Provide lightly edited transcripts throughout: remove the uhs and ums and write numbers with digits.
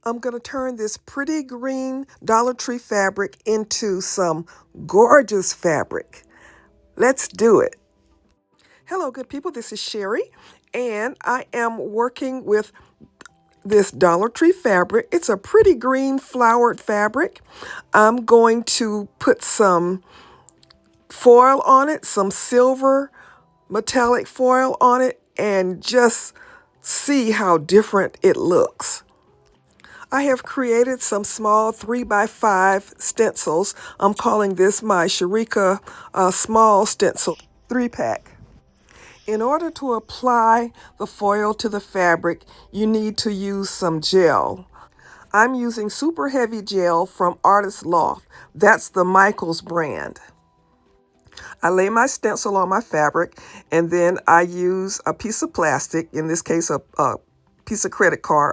I'm going to turn this pretty green Dollar Tree fabric into some gorgeous fabric. Let's do it. Hello, good people. This is Sherry, and I am working with this Dollar Tree fabric. It's a pretty green flowered fabric. I'm going to put some foil on it, some silver metallic foil on it, and just see how different it looks. I have created some small 3x5 stencils. I'm calling this my Sharika small stencil 3-pack. In order to apply the foil to the fabric, you need to use some gel. I'm using super heavy gel from Artist Loft. That's the Michaels brand. I lay my stencil on my fabric, and then I use a piece of plastic, in this case a piece of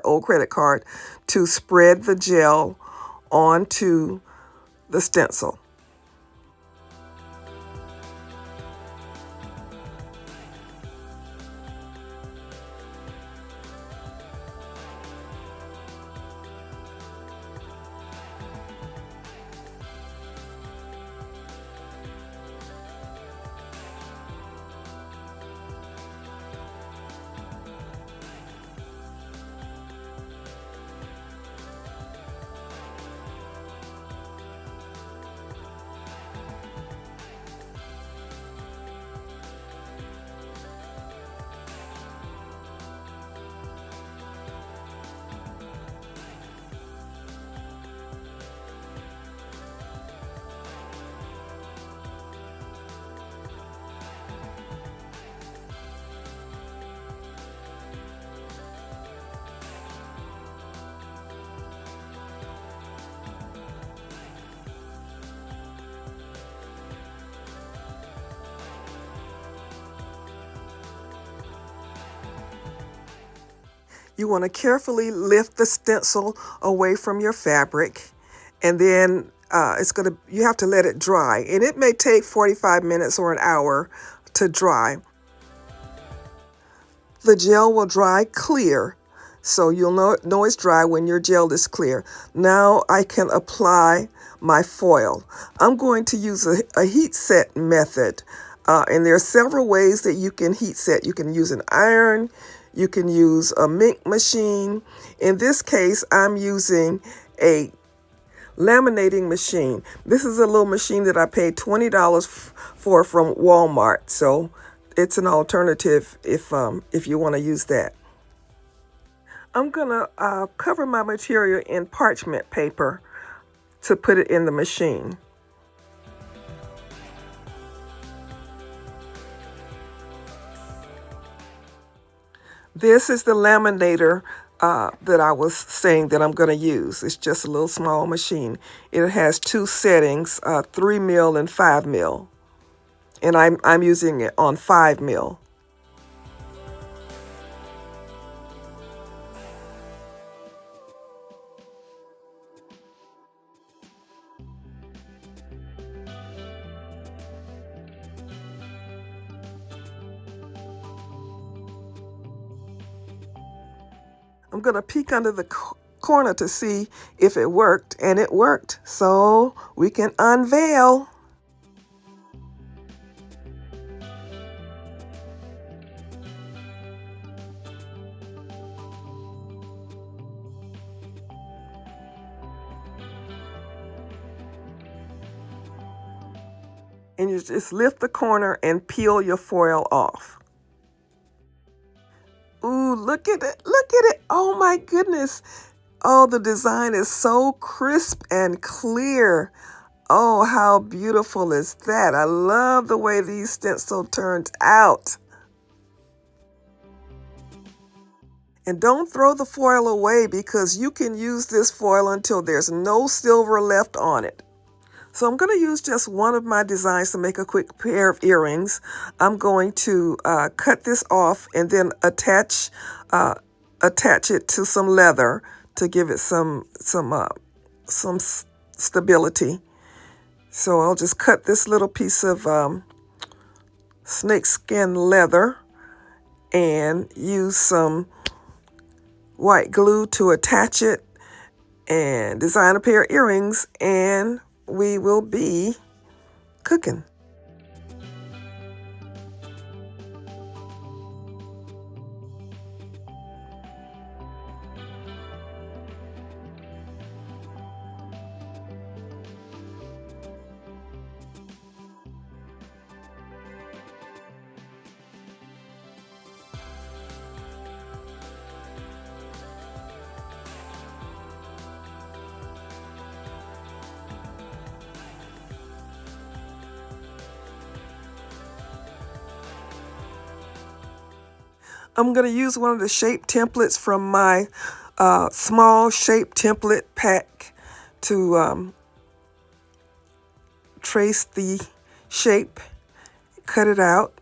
old credit card, to spread the gel onto the stencil. You want to carefully lift the stencil away from your fabric, and then you have to let it dry. And it may take 45 minutes or an hour to dry. The gel will dry clear, so you'll know it's dry when your gel is clear. Now I can apply my foil. I'm going to use a heat set method, and there are several ways that you can heat set. You can use an iron. You can use a mink machine. In this case, I'm using a laminating machine. This is a little machine that I paid $20 for from Walmart, so it's an alternative if you want to use that. I'm gonna cover my material in parchment paper to put it in the machine. This is the laminator that I was saying that I'm going to use. It's just a little small machine. It has two settings, 3 mil and 5 mil. And I'm using it on 5 mil. I'm going to peek under the corner to see if it worked, and it worked. So we can unveil. And you just lift the corner and peel your foil off. Ooh, look at it. Look at it. Oh my goodness. Oh, the design is so crisp and clear. Oh, how beautiful is that? I love the way these stencil turned out. And don't throw the foil away, because you can use this foil until there's no silver left on it. So I'm going to use just one of my designs to make a quick pair of earrings. I'm going to cut this off and then attach it to some leather to give it some stability. So I'll just cut this little piece of snakeskin leather and use some white glue to attach it. and design a pair of earrings, and we will be cooking. I'm going to use one of the shape templates from my small shape template pack to trace the shape, cut it out.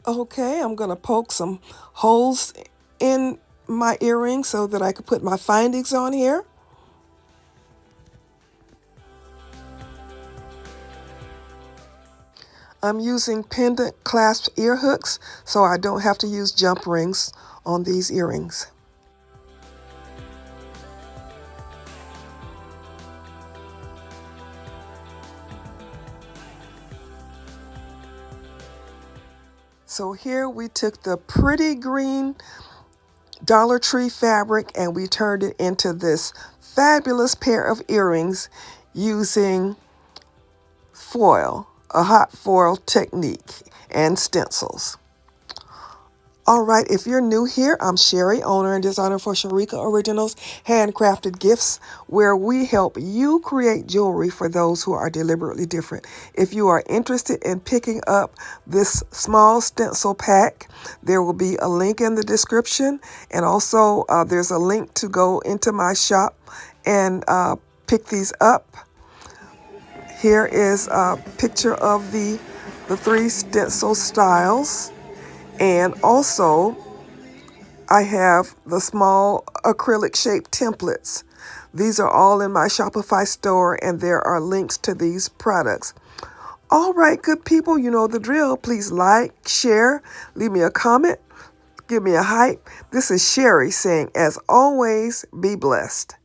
Okay, I'm going to poke some holes in my earring so that I can put my findings on here. I'm using pendant clasp ear hooks so I don't have to use jump rings on these earrings. So here we took the pretty green Dollar Tree fabric and we turned it into this fabulous pair of earrings using foil, a hot foil technique, and stencils. All right, if you're new here, I'm Sherry, owner and designer for Sharika Originals Handcrafted Gifts, where we help you create jewelry for those who are deliberately different. If you are interested in picking up this small stencil pack, there will be a link in the description, and also there's a link to go into my shop and pick these up. Here is a picture of the 3 stencil styles. And also, I have the small acrylic shape templates. These are all in my Shopify store, and there are links to these products. All right, good people, you know the drill. Please like, share, leave me a comment, give me a hype. This is Sherry saying, as always, be blessed.